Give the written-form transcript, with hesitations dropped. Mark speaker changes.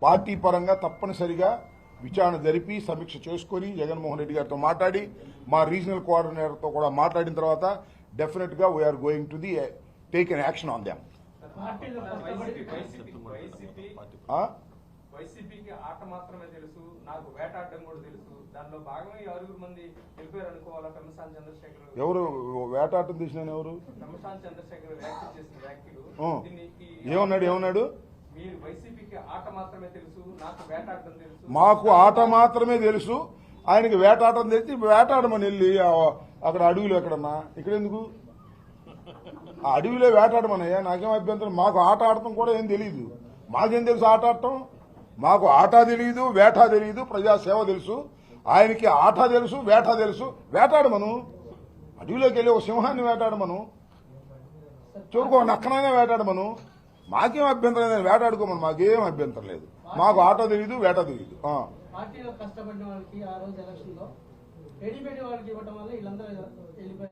Speaker 1: Party పరంగా తప్పనిసరిగా విచారణ జరిపి సమీక్ష చేసుకుని జగన్మోహన్ రెడ్డి గారితో మాట్లాడి మా రీజనల్ కోఆర్డినేటర్తో కూడా మాట్లాడిన తర్వాత డెఫినెట్ గా we are going to the take an action on them.
Speaker 2: వైసీపీకి ఆట మాత్రమే తెలుసు, నాకు వేటాడడం కూడా తెలుసు. దానిలో భాగంగా 6 మంది వెళ్ళిపోయారు అనుకోవాలా? పెమ్మసాని చంద్రశేఖర్
Speaker 1: ఎవరు వేటాటం తీసిన ఎవరు?
Speaker 2: పెమ్మసాని చంద్రశేఖర్ వ్యాఖ్య చేసిన వ్యాఖ్యలు
Speaker 1: ఏమన్నాడు?
Speaker 2: మీరు వైసీపీకి ఆట మాత్రమే తెలుసు, నాకు వేటాడడం తెలుసు.
Speaker 1: మాకు ఆట మాత్రమే తెలుసు, ఆయనకి వేటాటం తెలిసి వేటాడమని వెళ్ళి అక్కడ అడవిలో ఎక్కడన్నా ఇక్కడ ఎందుకు ఆ అడవిలో వేటాడమనయ్యా, నాకేం అభ్యంతరం. మాకు ఆట ఆడటం కూడా ఏం తెలియదు. మాకేం తెలుసు ఆట ఆడటం? మాకు ఆట తెలియదు, వేట తెలియదు, ప్రజాసేవ తెలుసు. ఆయనకి ఆట తెలుసు, వేట తెలుసు. వేటాడమను, అడవిలోకి వెళ్ళి ఒక సింహాన్ని వేటాడమను, చూరుకో నక్కనైనా వేటాడమను. మాకేం అభ్యంతరం లేదు, వేటాడుకోమను, మాకేం అభ్యంతరం లేదు. మాకు ఆట తెలియదు, వేట తెలియదు.
Speaker 3: పార్టీలో కష్టపడిన వాళ్ళకి ఆ రోజు ఎలక్షన్ లో రెడీమేడ్ వాళ్ళకి ఇవ్వడం వల్ల వీళ్ళందరూ